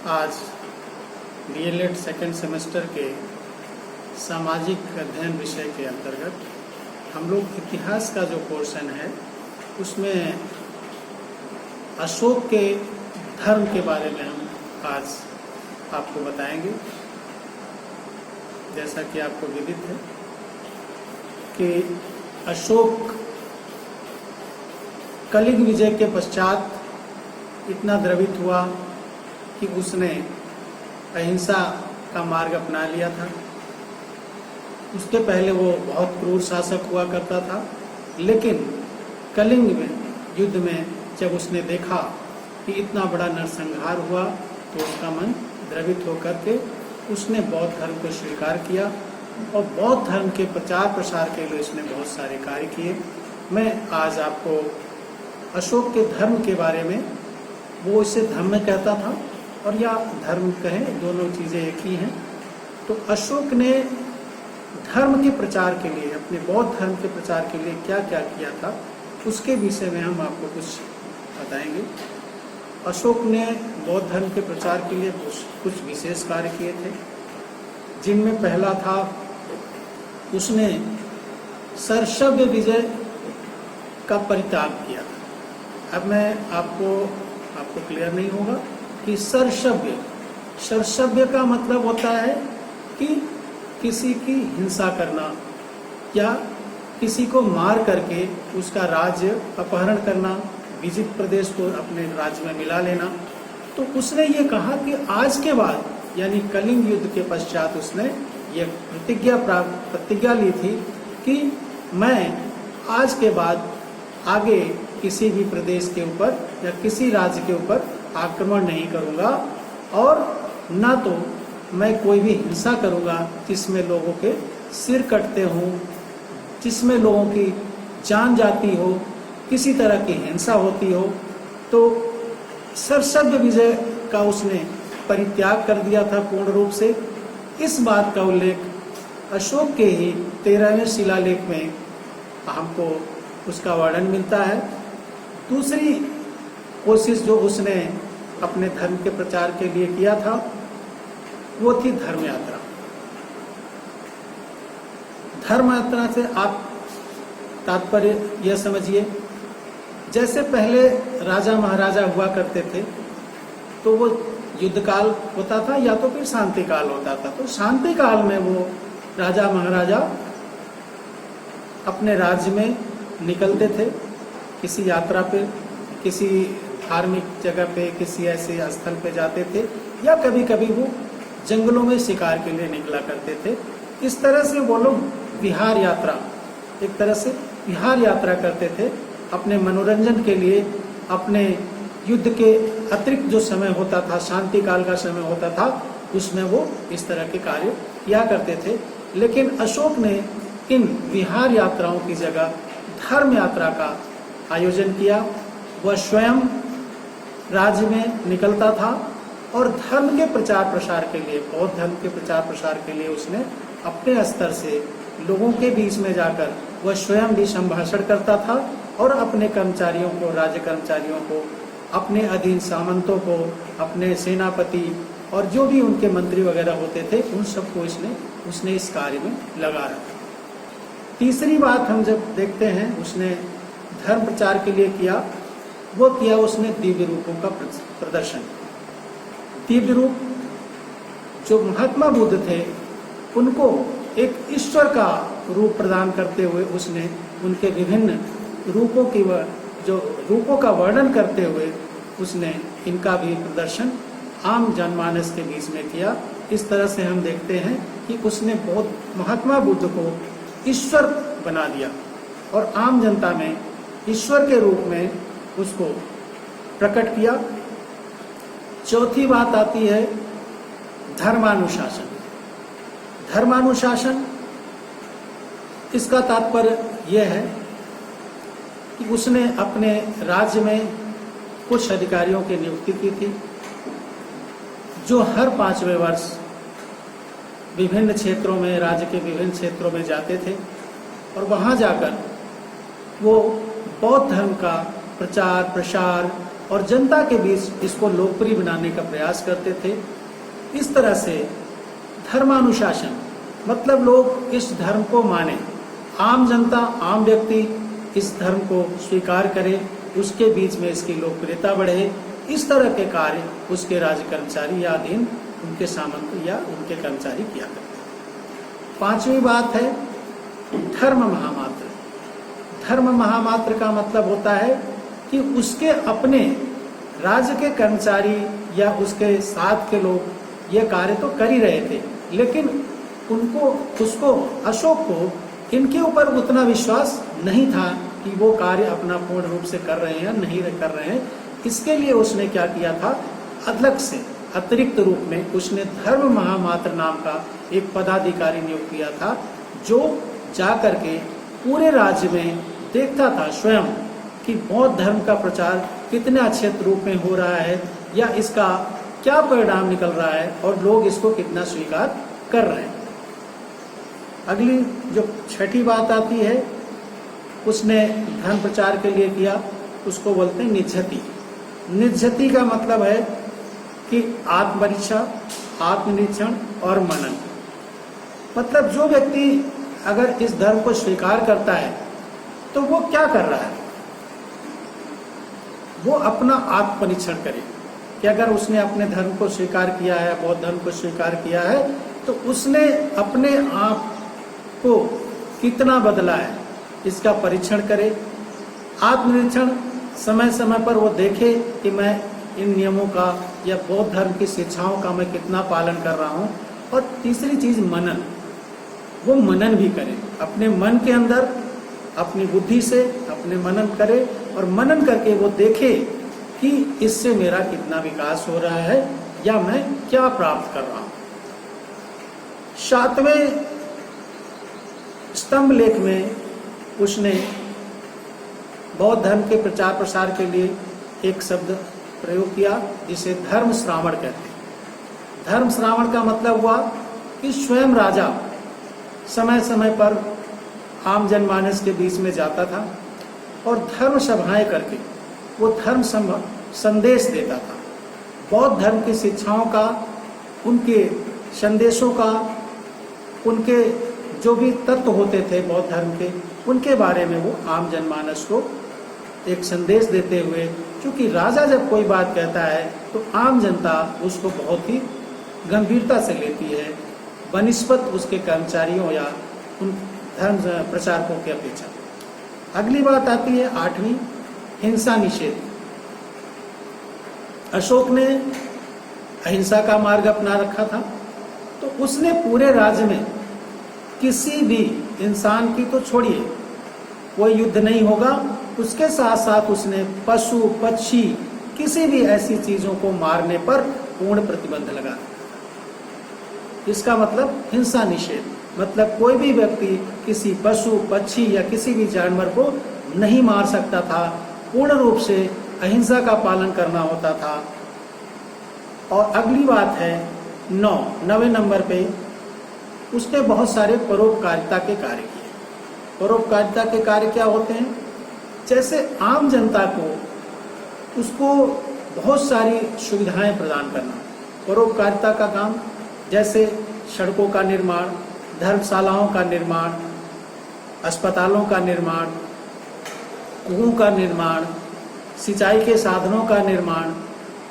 आज DElEd second semester के सामाजिक अध्ययन विषय के अंतर्गत हम लोग इतिहास का जो पोर्शन है उसमें अशोक के धर्म के बारे में हम आज आपको बताएंगे। जैसा कि आपको विदित है कि अशोक कलिंग विजय के पश्चात इतना द्रवित हुआ कि उसने अहिंसा का मार्ग अपना लिया था। उसके पहले वो बहुत क्रूर शासक हुआ करता था, लेकिन कलिंग में युद्ध में जब उसने देखा कि इतना बड़ा नरसंहार हुआ तो उसका मन द्रवित होकर के उसने बौद्ध धर्म को स्वीकार किया और बौद्ध धर्म के प्रचार प्रसार के लिए उसने बहुत सारे कार्य किए। मैं आज आपको अशोक के धर्म के बारे में, वो इसे धर्म कहता था और या धर्म कहें, दोनों चीज़ें एक ही हैं। तो अशोक ने धर्म के प्रचार के लिए, अपने बौद्ध धर्म के प्रचार के लिए क्या क्या किया था, उसके विषय में हम आपको कुछ बताएंगे। अशोक ने बौद्ध धर्म के प्रचार के लिए कुछ विशेष कार्य किए थे, जिनमें पहला था उसने सरसव्य विजय का परित्याग किया था। अब मैं आपको क्लियर नहीं होगा कि सरसव्य का मतलब होता है कि किसी की हिंसा करना या किसी को मार करके उसका राज्य अपहरण करना, विजित प्रदेश को अपने राज्य में मिला लेना। तो उसने ये कहा कि आज के बाद, यानी कलिंग युद्ध के पश्चात उसने ये प्रतिज्ञा ली थी कि मैं आज के बाद आगे किसी भी प्रदेश के ऊपर या किसी राज्य के ऊपर आक्रमण नहीं करूंगा और ना तो मैं कोई भी हिंसा करूंगा जिसमें लोगों के सिर कटते हों, जिसमें लोगों की जान जाती हो, किसी तरह की हिंसा होती हो। तो सरसव्य विजय का उसने परित्याग कर दिया था पूर्ण रूप से। इस बात का उल्लेख अशोक के ही 13वें शिलालेख में हमको उसका वर्णन मिलता है। दूसरी कोशिश जो उसने अपने धर्म के प्रचार के लिए किया था वो थी धर्म यात्रा। धर्म यात्रा से आप तात्पर्य यह समझिए, जैसे पहले राजा महाराजा हुआ करते थे तो वो युद्ध काल होता था या तो फिर शांति काल होता था। तो शांति काल में वो राजा महाराजा अपने राज्य में निकलते थे, किसी यात्रा पे, किसी धार्मिक जगह पे, किसी ऐसे स्थल पे जाते थे, या कभी कभी वो जंगलों में शिकार के लिए निकला करते थे। इस तरह से वो लोग विहार यात्रा, एक तरह से विहार यात्रा करते थे अपने मनोरंजन के लिए। अपने युद्ध के अतिरिक्त जो समय होता था, शांति काल का समय होता था, उसमें वो इस तरह के कार्य किया करते थे। लेकिन अशोक ने इन विहार यात्राओं की जगह धर्म यात्रा का आयोजन किया। वह स्वयं राज्य में निकलता था और धर्म के प्रचार प्रसार के लिए, बौद्ध धर्म के प्रचार प्रसार के लिए उसने अपने स्तर से लोगों के बीच में जाकर वह स्वयं भी संभाषण करता था और अपने कर्मचारियों को, राज्य कर्मचारियों को, अपने अधीन सामंतों को, अपने सेनापति और जो भी उनके मंत्री वगैरह होते थे, उन सबको उसने इस कार्य में लगा रखा। तीसरी बात हम जब देखते हैं उसने धर्म प्रचार के लिए किया, वो किया उसने दिव्य रूपों का प्रदर्शन। दिव्य रूप जो महात्मा बुद्ध थे उनको एक ईश्वर का रूप प्रदान करते हुए उसने उनके विभिन्न रूपों की जो रूपों का वर्णन करते हुए उसने इनका भी प्रदर्शन आम जनमानस के बीच में किया। इस तरह से हम देखते हैं कि उसने बहुत महात्मा बुद्ध को ईश्वर बना दिया और आम जनता में ईश्वर के रूप में उसको प्रकट किया। चौथी बात आती है धर्मानुशासन। धर्मानुशासन, इसका तात्पर्य यह है कि उसने अपने राज्य में कुछ अधिकारियों की नियुक्ति की थी जो हर 5वें वर्ष विभिन्न क्षेत्रों में, राज्य के विभिन्न क्षेत्रों में जाते थे और वहां जाकर वो बौद्ध धर्म का प्रचार प्रसार और जनता के बीच इसको लोकप्रिय बनाने का प्रयास करते थे। इस तरह से धर्मानुशासन मतलब लोग इस धर्म को माने, आम जनता, आम व्यक्ति इस धर्म को स्वीकार करे, उसके बीच में इसकी लोकप्रियता बढ़े, इस तरह के कार्य उसके राज्य कर्मचारी या अधीन उनके सामंत या उनके कर्मचारी किया करते हैं। पांचवी बात है धर्म महामात्र। धर्म महामात्र का मतलब होता है कि उसके अपने राज्य के कर्मचारी या उसके साथ के लोग ये कार्य तो कर ही रहे थे, लेकिन उसको अशोक को इनके ऊपर उतना विश्वास नहीं था कि वो कार्य अपना पूर्ण रूप से कर रहे हैं या नहीं कर रहे हैं। इसके लिए उसने क्या किया था, अलग से अतिरिक्त रूप में उसने धर्म महामात्र नाम का एक पदाधिकारी नियुक्त किया था, जो जा करके पूरे राज्य में देखता था स्वयं कि बौद्ध धर्म का प्रचार कितने अच्छे रूप में हो रहा है या इसका क्या परिणाम निकल रहा है और लोग इसको कितना स्वीकार कर रहे हैं। अगली जो छठी बात आती है उसने धर्म प्रचार के लिए किया, उसको बोलते हैं निज्जति। निज्जति का मतलब है कि आत्मपरीक्षा, आत्मनिरीक्षण और मनन। मतलब जो व्यक्ति अगर इस धर्म को स्वीकार करता है तो वो क्या कर रहा है, वो अपना आत्मपरीक्षण करे कि अगर उसने अपने धर्म को स्वीकार किया है, बौद्ध धर्म को स्वीकार किया है, तो उसने अपने आप को कितना बदला है इसका परीक्षण करे। आत्मनिरीक्षण समय समय पर वो देखे कि मैं इन नियमों का या बौद्ध धर्म की शिक्षाओं का मैं कितना पालन कर रहा हूँ। और तीसरी चीज मनन, वो मनन भी करे, अपने मन के अंदर अपनी बुद्धि से अपने मनन करे और मनन करके वो देखे कि इससे मेरा कितना विकास हो रहा है या मैं क्या प्राप्त कर रहा हूँ। 7वें स्तंभ लेख में उसने बौद्ध धर्म के प्रचार प्रसार के लिए एक शब्द प्रयोग किया जिसे धर्म श्रावण कहते हैं। धर्म श्रावण का मतलब हुआ कि स्वयं राजा समय समय पर आम जनमानस के बीच में जाता था और धर्म सभाएं करके वो धर्म संदेश देता था। बौद्ध धर्म की शिक्षाओं का, उनके संदेशों का, उनके जो भी तत्व होते थे बौद्ध धर्म के, उनके बारे में वो आम जनमानस को एक संदेश देते हुए, क्योंकि राजा जब कोई बात कहता है तो आम जनता उसको बहुत ही गंभीरता से लेती है बनिस्बत उसके कर्मचारियों या उन धर्म प्रचारकों की अपेक्षा। अगली बात आती है 8वीं, हिंसा निषेध। अशोक ने अहिंसा का मार्ग अपना रखा था, तो उसने पूरे राज्य में किसी भी इंसान की तो छोड़िए, कोई युद्ध नहीं होगा, उसके साथ साथ उसने पशु पक्षी किसी भी ऐसी चीजों को मारने पर पूर्ण प्रतिबंध लगा। इसका मतलब हिंसा निषेध, मतलब कोई भी व्यक्ति किसी पशु पक्षी या किसी भी जानवर को नहीं मार सकता था, पूर्ण रूप से अहिंसा का पालन करना होता था। और अगली बात है 9वें नंबर पे उसने बहुत सारे परोपकारिता के कार्य किए। परोपकारिता के कार्य क्या होते हैं, जैसे आम जनता को उसको बहुत सारी सुविधाएं प्रदान करना, परोपकारिता का काम, जैसे सड़कों का निर्माण, धर्मशालाओं का निर्माण, अस्पतालों का निर्माण, कुओं का निर्माण, सिंचाई के साधनों का निर्माण।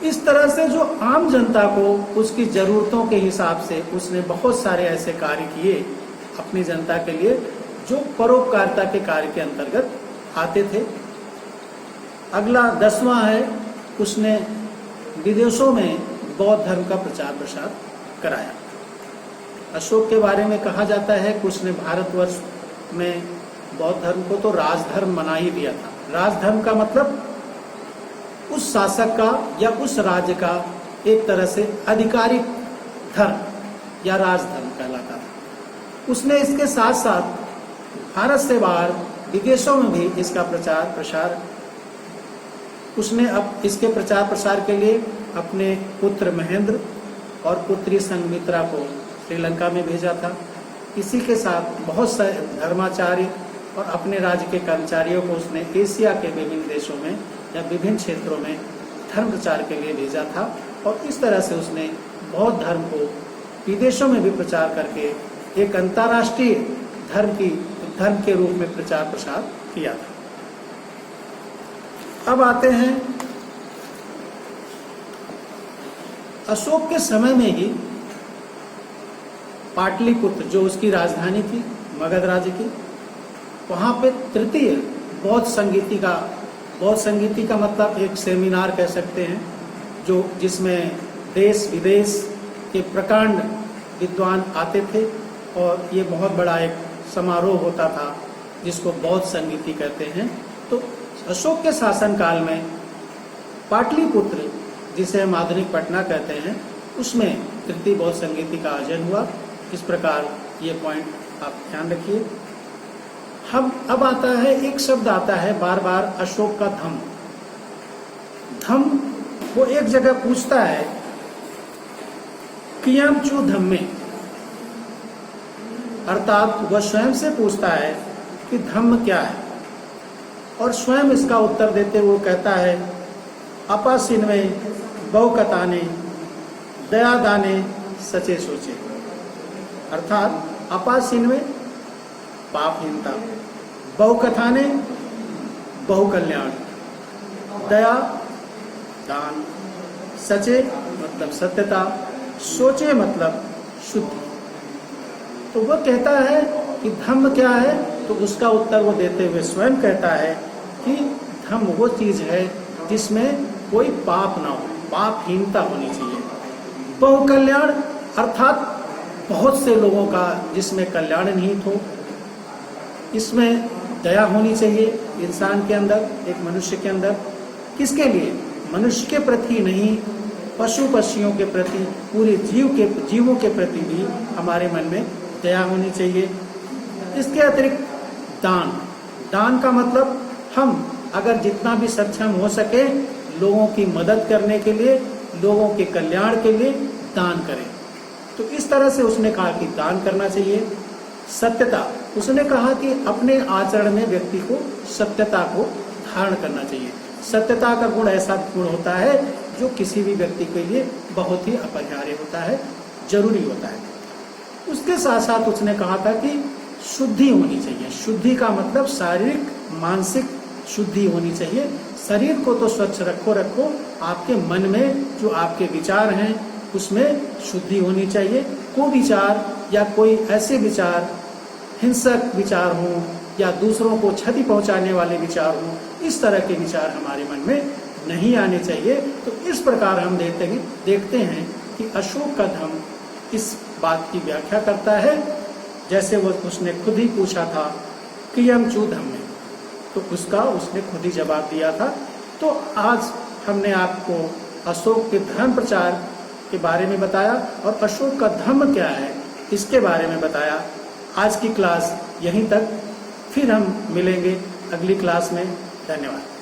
इस तरह से जो आम जनता को उसकी जरूरतों के हिसाब से उसने बहुत सारे ऐसे कार्य किए अपनी जनता के लिए जो परोपकारिता के कार्य के अंतर्गत आते थे। अगला 10वां है, उसने विदेशों में बौद्ध धर्म का प्रचार प्रसार कराया। अशोक के बारे में कहा जाता है कि उसने भारतवर्ष में बौद्ध धर्म को तो राजधर्म बना ही दिया था। राजधर्म का मतलब उस शासक का या उस राज्य का एक तरह से आधिकारिक धर्म या राजधर्म कहलाता था। उसने इसके साथ साथ भारत से बाहर विदेशों में भी इसका प्रचार प्रसार, उसने अब इसके प्रचार प्रसार के लिए अपने पुत्र महेंद्र और पुत्री संघमित्रा को श्रीलंका में भेजा था। इसी के साथ बहुत सारे धर्माचार्य और अपने राज्य के कर्मचारियों को उसने एशिया के विभिन्न देशों में या विभिन्न क्षेत्रों में धर्म प्रचार के लिए भेजा था और इस तरह से उसने बौद्ध धर्म को विदेशों में भी प्रचार करके एक अंतर्राष्ट्रीय धर्म के रूप में प्रचार प्रसार किया था। अब आते हैं अशोक के समय में ही पाटलिपुत्र जो उसकी राजधानी थी मगध राज्य की, वहां पे तृतीय बौद्ध संगीति का मतलब एक सेमिनार कह सकते हैं, जिसमें देश विदेश के प्रकांड विद्वान आते थे और ये बहुत बड़ा एक समारोह होता था जिसको बौद्ध संगीति कहते हैं। तो अशोक के शासनकाल में पाटलिपुत्र, जिसे हम आधुनिक पटना कहते हैं, उसमें तृतीय बौद्ध संगीति का आयोजन हुआ। इस प्रकार ये पॉइंट आप ध्यान रखिए। हम अब आता है, एक शब्द आता है बार बार, अशोक का धम्म। धम्म वो एक जगह पूछता है कियमचु धम्मे, अर्थात वह स्वयं से पूछता है कि धम्म क्या है, और स्वयं इसका उत्तर देते हुए कहता है अपासिन्वे बहुकताने दयादाने सचे सोचे, अर्थात अपासिन्वे पापहीनता, बहुकथाने बहुकल्याण, दया दान, सचे मतलब सत्यता, सोचे मतलब शुद्धि। तो वह कहता है कि धम्म क्या है, तो उसका उत्तर वो देते हुए स्वयं कहता है कि धम्म वो चीज है जिसमें कोई पाप ना हो, पापहीनता होनी चाहिए। बहुकल्याण अर्थात बहुत से लोगों का जिसमें कल्याण निहित हो, इसमें दया होनी चाहिए इंसान के अंदर, एक मनुष्य के अंदर। किसके लिए? मनुष्य के प्रति नहीं, पशु पक्षियों के प्रति, पूरे जीवों के प्रति भी हमारे मन में दया होनी चाहिए। इसके अतिरिक्त दान का मतलब हम अगर जितना भी सक्षम हो सके लोगों की मदद करने के लिए, लोगों के कल्याण के लिए दान करें। तो इस तरह से उसने कहा कि दान करना चाहिए। सत्यता, उसने कहा कि अपने आचरण में व्यक्ति को सत्यता को धारण करना चाहिए। सत्यता का गुण ऐसा गुण होता है जो किसी भी व्यक्ति के लिए बहुत ही अपरिहार्य होता है, जरूरी होता है। उसके साथ साथ उसने कहा था कि शुद्धि होनी चाहिए। शुद्धि का मतलब शारीरिक मानसिक शुद्धि होनी चाहिए। शरीर को तो स्वच्छ रखो, आपके मन में जो आपके विचार हैं उसमें शुद्धि होनी चाहिए। कुविचार या कोई ऐसे विचार, हिंसक विचार हों या दूसरों को क्षति पहुंचाने वाले विचार हों, इस तरह के विचार हमारे मन में नहीं आने चाहिए। तो इस प्रकार हम देखते हैं कि अशोक का धम्म इस बात की व्याख्या करता है, जैसे उसने खुद ही पूछा था कियमचु धम्मे, तो उसने खुद ही जवाब दिया था। तो आज हमने आपको अशोक के धर्म प्रचार के बारे में बताया और अशोक का धम्म क्या है इसके बारे में बताया। आज की क्लास यहीं तक, फिर हम मिलेंगे अगली क्लास में। धन्यवाद।